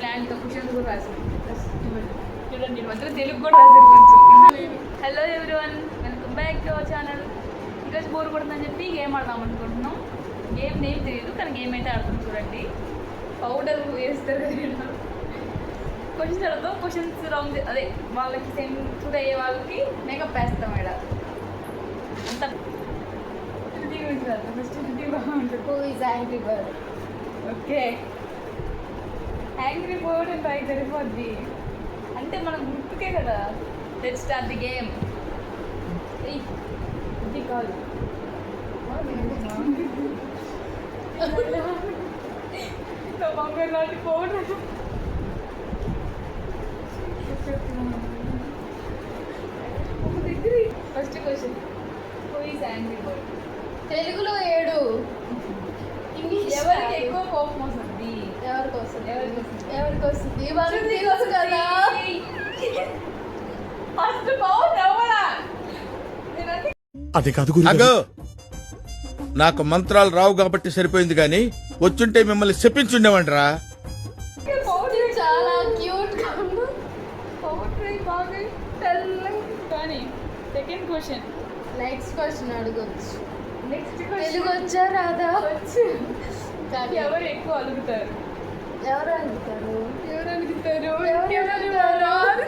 ప్లాన్తో క్వశ్చన్స్ కూడా రాసాను. చూడండి మాత్రం తెలుగు కూడా రాశారు కొంచెం. Hello everyone, welcome back to our channel. ఈరోజు బోర్ కొడుతుందని చెప్పి గేమ్ ఆడదాం అనుకుంటున్నాం. గేమ్ నేమ్ తెలియదు కానీ గేమ్ అయితే ఆడుతాం. చూడండి పౌడర్ వేస్తారు కదా, క్వశ్చన్స్ అడుగుతాం. క్వశ్చన్స్ రాంగ్ అదే వాళ్ళకి సేమ్ సూట్ అయ్యే వాళ్ళకి మేకప్ వేస్తాం. ఇక్కడ అంత ఫస్ట్ బాగుంటుంది. Okay, angry bird and try సరిపోద్ది అంటే మనం గుర్తుకే కదా. Let's start the game. ఇది కాదు బంగారు లాంటి powder. First question, who is angry bird? తెలుగులో 7. ఎవరికి ఎక్కువ కోపం వస్తుంది? ఎవరికి వస్తుంది? ఎవరికి వస్తుంది? వాళ్ళకి తెలుసు కదా. ఫస్ట్ పౌడర్ ఎవరా? అది కాదు అగో, నాకు మంత్రాలు రావు కాబట్టి సరిపోయింది గాని వచ్చుంటే మిమ్మల్ని చెప్పించుండేవంటరా. చాలా క్యూట్ గా ఉంది. పౌడర్ బాగా తెల్లగా కానీ. సెకండ్ క్వశ్చన్, నెక్స్ట్ క్వశ్చన్ అడగొచ్చు. నెక్స్ట్ తెలుగు వచ్చా రాదా? వచ్చు. కానీ ఎవరు ఎక్కువ అలుగుతారు? ఎవరు అడుగుతారు? ఎవరు అలుగుతారు? ఎవరు అలుగుతారు?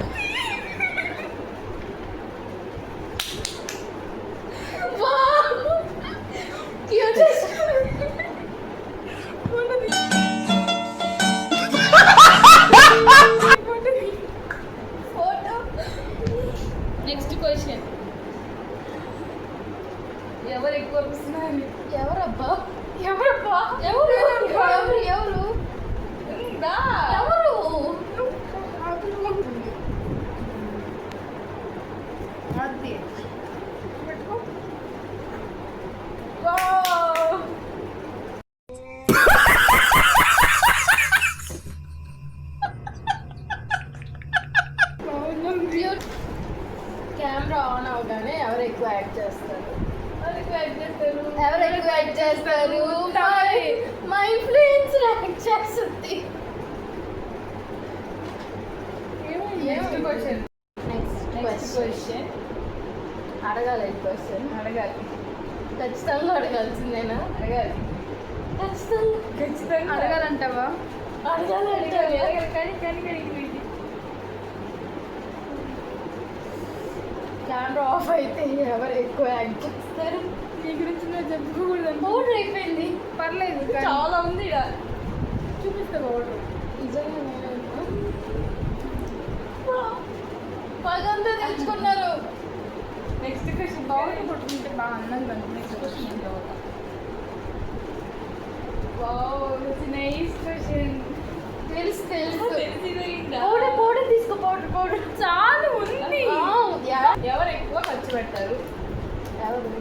నెక్స్ట్ క్వశ్చన్, ఎవరు ఎక్కువ వస్తున్నారు? ఎవరబ్బా? ఎవరబ్బా? ఎవరు ఎవరు ఎవరు ఉందా? ఎవరు? అది వావ్, కెమెరా ఆన్ అవగానే ఎవరు ఎక్కువ యాక్ట్ చేస్తారు? ఎవరు ఎక్కువ యాక్ట్ చేస్తారు? ఎవరు ఎక్కువ యాక్ట్ చేస్తారు? మా ఇన్ఫ్లుయెన్సర్ యాక్ట్ చేస్తుంది. Next question, next next question అడగాలి. క్వశ్చన్ అడగాలి. ఖచ్చితంగా అడగాల్సిందేనా? అడగాలి ఖచ్చితంగా ఖచ్చితంగా అడగాలంటావా? అడగాలి అడగాలి అంటావా? కానీ కానీ కానీ ఇది కెమెరా ఆఫ్ అయితే ఎవరు ఎక్కువ యాక్ట్ చేస్తారు? నీ గురించి నేను చెప్పుకోకూడదు. పౌడర్ అయిపోయింది. పర్లేదు, చాలా ఉంది ఇక్కడ. చూపిస్తా పౌడర్. నిజంగా పగంతా తెలుసుకున్నారు. నెక్స్ట్ క్వశ్చన్, పౌడర్ కొట్టుకుంటే బాగా అందంగా ఉంది. నెక్స్ట్ క్వశ్చన్ ఏం తర్వాత? Wow, it's nice question. తెలుసు తెలుసు. తెలిసిందా? పౌడర్ పౌడర్ తీసుకో. పౌడర్ చాలా ఉంది. ఎవరు ఎవరు ఎక్కువ ఖర్చు పెడతారు? ఎవరు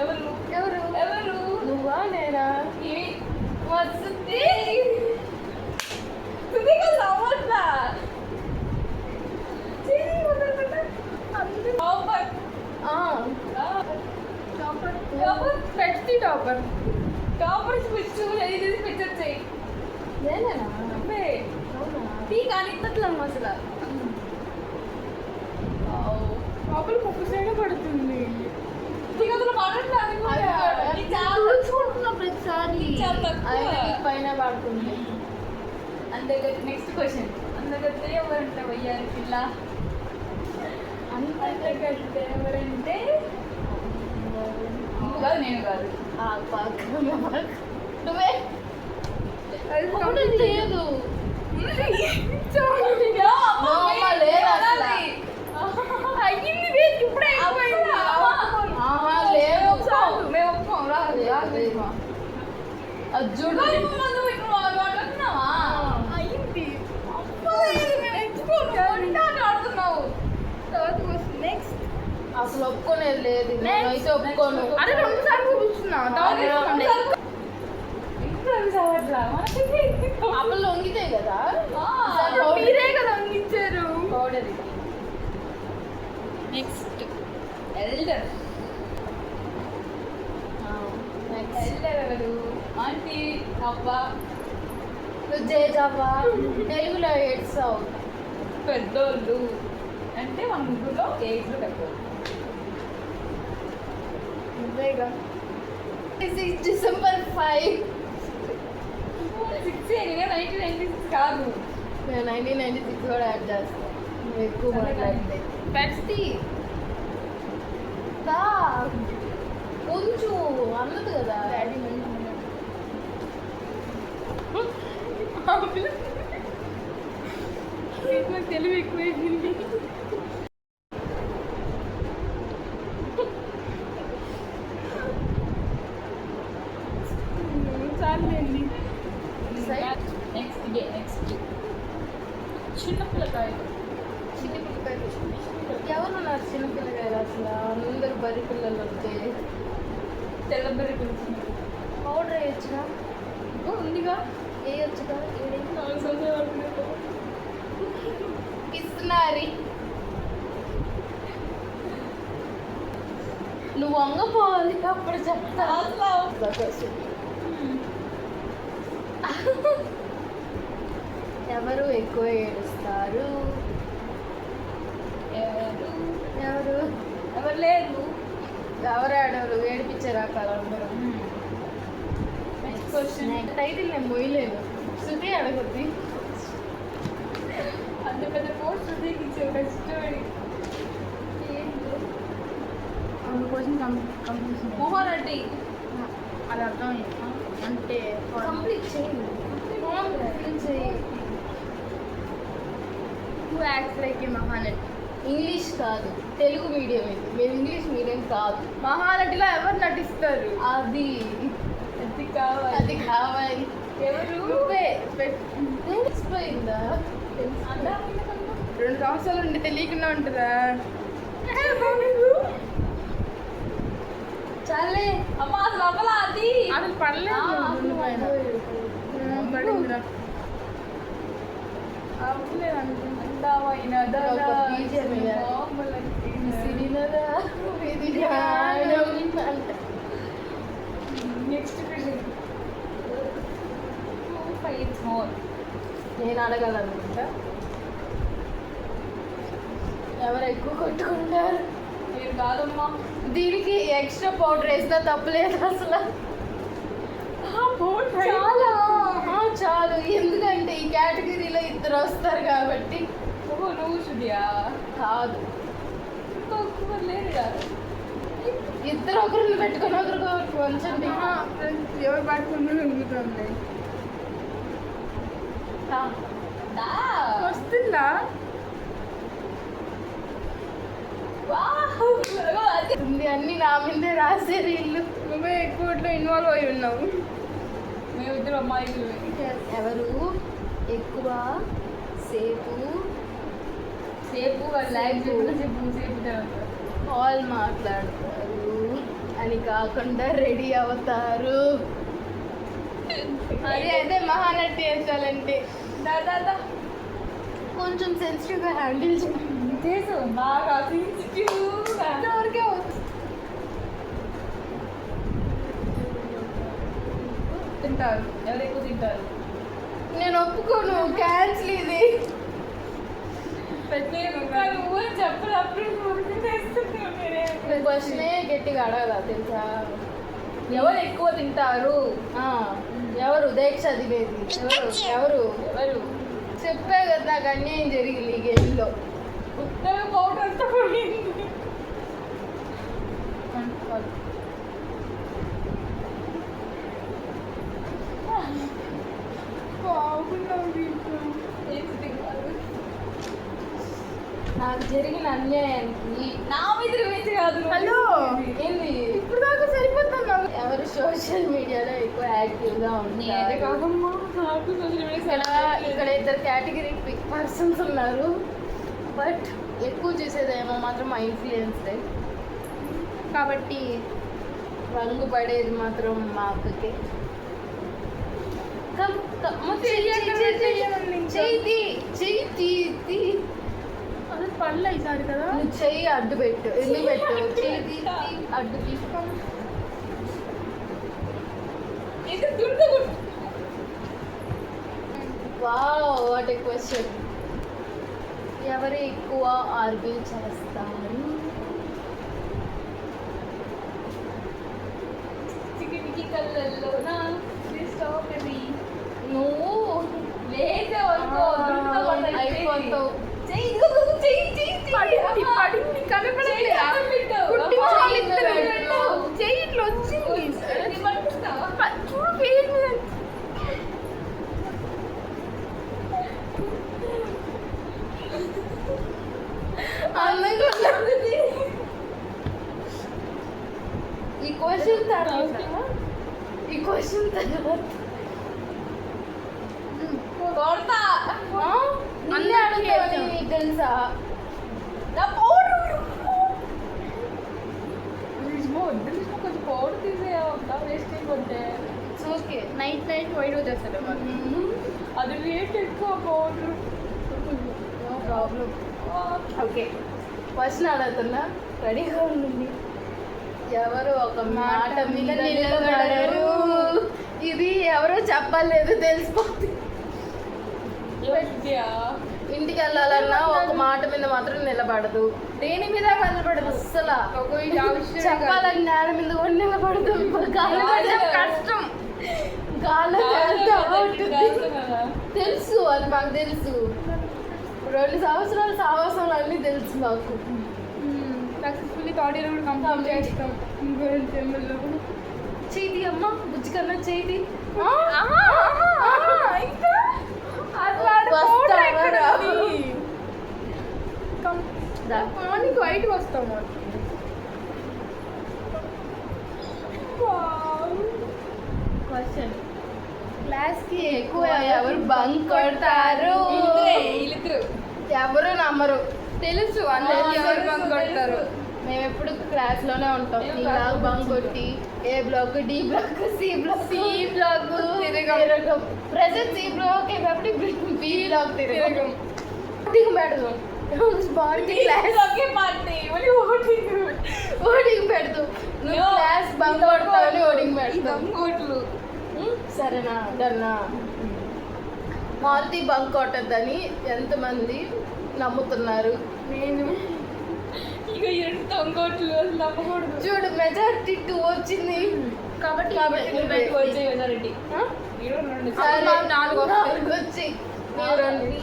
ఎవరు ఎవరు ఎవరు? నువ్వా నేనా? వస్తుంది అవ్వట్లా. టాపర్ టాపర్ టాపర్ పెట్టి టాపర్ టాపర్ స్విచ్ ఇది స్విచ్ వచ్చాయి. నేనేనా? అబ్బే అవునా? టీ కానీ తట్లం అసలు టాపర్ ముక్కు సైడ్ పడుతుంది. అసలు పడట్లేదు. చూసుకుంటున్నా ప్రతిసారి. చాలా తక్కువ. అయితే నీకు పైన పడుతుంది. అందరికీ నెక్స్ట్ క్వశ్చన్, అందరికీ ఎవరంటే వయ్యారి పిల్ల? అందరికంటే ఎవరంటే నువ్వు కాదు, నేను కాదు. నువ్వే పౌడర్ లేదు. అయ్యింది ఇప్పుడే అయిపోయింది. లేదు. మేము ఒప్పుకోం. రాదు అర్జుడు అయ్యింది. ఆడుతున్నావు. నెక్స్ట్ అసలు ఒప్పుకోనేది లేదు. నేనైతే ఒప్పుకోను. అదే 2 సార్లు చూపిస్తున్నా. అప్పుడు లొంగితే కదా. మీరే కదా అందించారు. Powder next elder. ఎల్డర్ ఎవరు? ఆంటీ, అబ్బా, జేజవ్వ. తెలుగులో మిస్ అవుతా. పెద్దోళ్ళు అంటే మన ముగ్గురులో ఏజ్లో పెద్దోళ్ళు. అంతేగా. December 5. 6 1996 కాదు. నేను 1996 కూడా యాడ్ చేస్తాను. నువ్వు ఎక్కువ మాట్లాడితే పెట్టి కొంచెం అన్నది కదా డాడీ నాకు తెలివి ఎక్కువైంది. చాలండి. నెక్స్ట్ చిన్నపిల్లకాయలు. ఎవరు ఉన్నారు చిన్నపిల్లకాయలు అసలు? అందరు బరి పిల్లలు వస్తే తెల్లబెర్రి పిలుస్తుంది. పౌడర్ వేయచ్చుగా, ఉందిగా వేయచ్చుగా. 4 సంవత్సరాల వరకు. ఇస్తున్నారు. నువ్వు వంగపోవాలి అప్పుడు చెప్తా. ఎవరు ఎక్కువ ఏడుస్తారు? ఎవరు ఎవరు లేరు. ఎవరు ఆడరు ఏడిపించారు ఆ కాలంలో. Next question. టైటిల్ నేను మొయ్యలేను. శృతి అడగద్ది. అంత పెద్ద పోస్ట్ ఇచ్చే కష్టపడి క్వశ్చన్ కంప్లీట్ మోహనరెడ్డి. అది అర్థం అంటే కంప్లీట్ చేయండి. Who acts like A Mahanati? English కాదు, తెలుగు మీడియం ఇది. మీరు ఇంగ్లీష్ మీడియం కాదు. మహానటిలో ఎవరు నటిస్తారు? అది అది కావాలి. అది కావాలి. ఎవరు? నువ్వే తెలిసిపోయిందా? 2 సంవత్సరాలు ఉండి తెలియకుండా ఉంటుందా? చాలే అమ్మ అసలు అవ్వలా అది. అసలు పడలేదు. పడిందిరా. అవ్వలేదు అనుకుంటా. Next question. 2 fights more. నేను అడగాలనుకుంటా. ఎవరు ఎక్కువ కొట్టుకుంటారు? మీరు కాదమ్మా. దీనికి ఎక్స్ట్రా పౌడర్ వేసినా తప్పులేదు అసలు. చాలా చాలు. ఎందుకంటే ఈ కేటగిరీలో 2 వస్తారు కాబట్టి. ఓహో నువ్వు శుద్ధియా? కాదు, ఇంకొకరు లేరుగా. 2 ఒకరిని పెట్టుకొని ఒకరికి కొంచెం ఎవరు పట్టుకుంటూ ఉంటుంది. వస్తుందా? ఉంది. అన్ని నా మీదే రాసేది ఇల్లు. నువ్వే ఎక్కువట్లో ఇన్వాల్వ్ అయి ఉన్నావు. మేమిద్దరు అమ్మాయిలు. ఎవరు ఎక్కువ సేపు కాల్ మాట్లాడతారు అని కాకుండా రెడీ అవుతారు? అది అయితే మహానటి వేసాలంటే దాదా కొంచెం సెన్సిటివ్గా హ్యాండిల్ చేసు. బాగా సెన్సిటివ్గా ఎవరికే తింటారు. ఎవరు ఎక్కువ తింటారు? నేను ఒప్పుకోను. క్యాన్సిల్ ఇది. నువ్వు చెప్పినప్పుడు క్వశ్చనే గట్టిగా అడగదా తెలుసా? ఎవరు ఎక్కువ తింటారు? ఎవరు దీక్ష తినేది? ఎవరు ఎవరు చెప్పే కదా. నాకు అన్యాయం జరిగింది ఈ గేమ్లో. ఉత్తర పౌడర్ అంతా పోయింది. నాకు జరిగిన అన్యాయానికి నా మీద వేసి కాదు. హలో ఏంది ఇప్పుడు దాకా సరిపోతున్నావు. ఎవరు సోషల్ మీడియాలో ఎక్కువ యాక్టివ్గా ఉంటారు? కాదమ్మా నాకు సోషల్ ఇక్కడ 2 కేటగిరీ పర్సన్స్ ఉన్నారు. బట్ ఎక్కువ చూసేదేమో మాత్రం మా ఇన్ఫ్లుయెన్స్డే కాబట్టి రంగు పడేది మాత్రం మా అక్కకే. అది పళ్ళు అవుతారు కదా. నువ్వు చెయ్యి అడ్డు పెట్టు. ఎందుకు పెట్టు? చెయ్యి అడ్డు తీసుకో. Wow what a question. ఎవరు ఎక్కువ ఆర్గ్యూ చేస్తారు? చికెన్కి కళ్ళల్లోనా స్ట్రాబెర్రీ. నువ్వు లేదు అనుకో, దుర్గా పడతాయి. అయిపోతావు. చెయ్యి, ఇదిగో, ఇదిగో, చెయ్యి, చెయ్యి, చెయ్యి. పడింది, అమ్మా. పడింది, కనపడట్లేదా? చెయ్యి అక్కడ పెట్టు. కుట్టి అమ్మా, చాలింది ఇక్కడ పెట్టు. పెట్టు. చెయ్యి ఇట్లా వచ్చింది. ఇది పట్టుకుంటావా? చూడు పేరు మీద. అందంగా ఉన్నది. ఈ క్వశ్చన్ తర్వాత కొడతా. అన్నీ అడుగుతావని నీకు తెలుసా? నా పౌడర్. కొంచెం పౌడర్ తీసేయవద్దా? వేస్ట్ అయిపోతే. ఓకే నైట్ వైట్ వచ్చేస్తాడు అది రేట్ ఎక్కువ powder. No problem. Okay question అడుగుతున్నా, రెడీగా ఉండండి. ఎవరు ఒక మాట మీద నిలబడరు? ఇది ఎవరో చెప్పలేదు, తెలిసిపోతుంది. ఇంటికి వెళ్ళాలన్నా ఒక మాట మీద మాత్రం నిలబడదు. దేని మీద నిలబడదు అస్సలు. చెప్పాలని నేల మీద కూడా నిలబడదు. గాల్లో కొంచెం కష్టం. గాల్లో వెళ్తా ఉంటుంది. తెలుసు, అది మాకు తెలుసు. 2 సంవత్సరాలు సావాసంలో అన్నీ తెలుసు మాకు. సక్సెస్ఫుల్లీ థర్డ్ ఇయర్ కూడా కంప్లీట్ చేస్తాం. చేతి అమ్మ బుజ్జి కన్నా చేతి మార్నింగ్ వైట్ వస్తాము. క్వశ్చన్ క్లాస్కి ఎక్కువ ఎవరు బంక్ కొడతారు? ఎవరు నమ్మరు. తెలుసు అందరికి ఎవరు బంక్ కొడతారు. మేము ఎప్పుడు క్లాస్ లోనే ఉంటాం. ఈ బ్లాక్ బంక్ కొట్టి A block, D block, C block, తిరగం. ప్రెసెంట్ సి బ్లాక్ కాబట్టి బి బ్లాక్ తిరగం. పెడదాం బాడీ క్లాస్ ఓటింగ్ పెడతాం. నువ్వు క్లాస్ బంక్ కొడతావని ఓటింగ్ పెడతాం. సరేనా? డన్నా. మారుతి బంక్ కొట్టద్దని ఎంతమంది నమ్ముతున్నారు? నేను ఇక 2 తొంగోట్లు నమ్మకూడదు. చూడు మెజారిటీ 2 వచ్చింది కాబట్టి వచ్చే మెజారిటీ సరే, 4 వచ్చి మీరు రండి.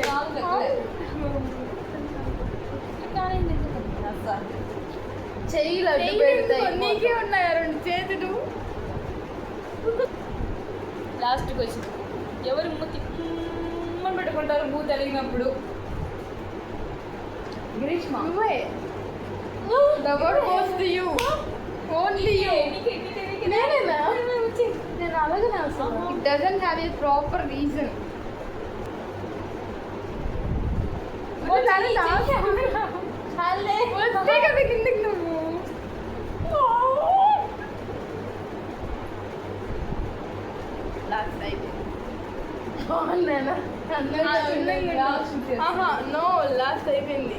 చెయ్యి లడ్డు పెడతాయి. నీకే ఉన్నాయా 2 చేతులు? లాస్ట్ క్వశ్చన్, ఎవరు మూతి పెట్టుకుంటారు మూతి అలిగినప్పుడు? గ్రీష్మ. నువ్వే. The word goes to you. Only you. నేనేనా? నేను అలాగనే అసలు. It doesn't have a proper reason. వస్తే కదా కిందకి నువ్వు. లాస్ట్ అయితే బాగున్నానా? నో లాస్ట్ అయిపోయింది.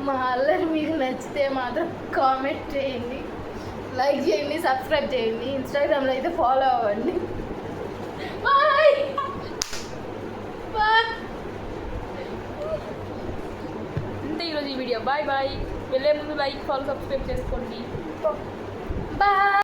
మా అల్లరి మీకు నచ్చితే మాత్రం కామెంట్ చేయండి, లైక్ చేయండి, సబ్స్క్రైబ్ చేయండి. ఇన్స్టాగ్రామ్లో అయితే ఫాలో అవ్వండి. Bye bye. అంతే ఈరోజు ఈ వీడియో. Bye bye. వెళ్ళే ముందు లైక్, ఫాలో, సబ్స్క్రైబ్ చేసుకోండి. బాయ్.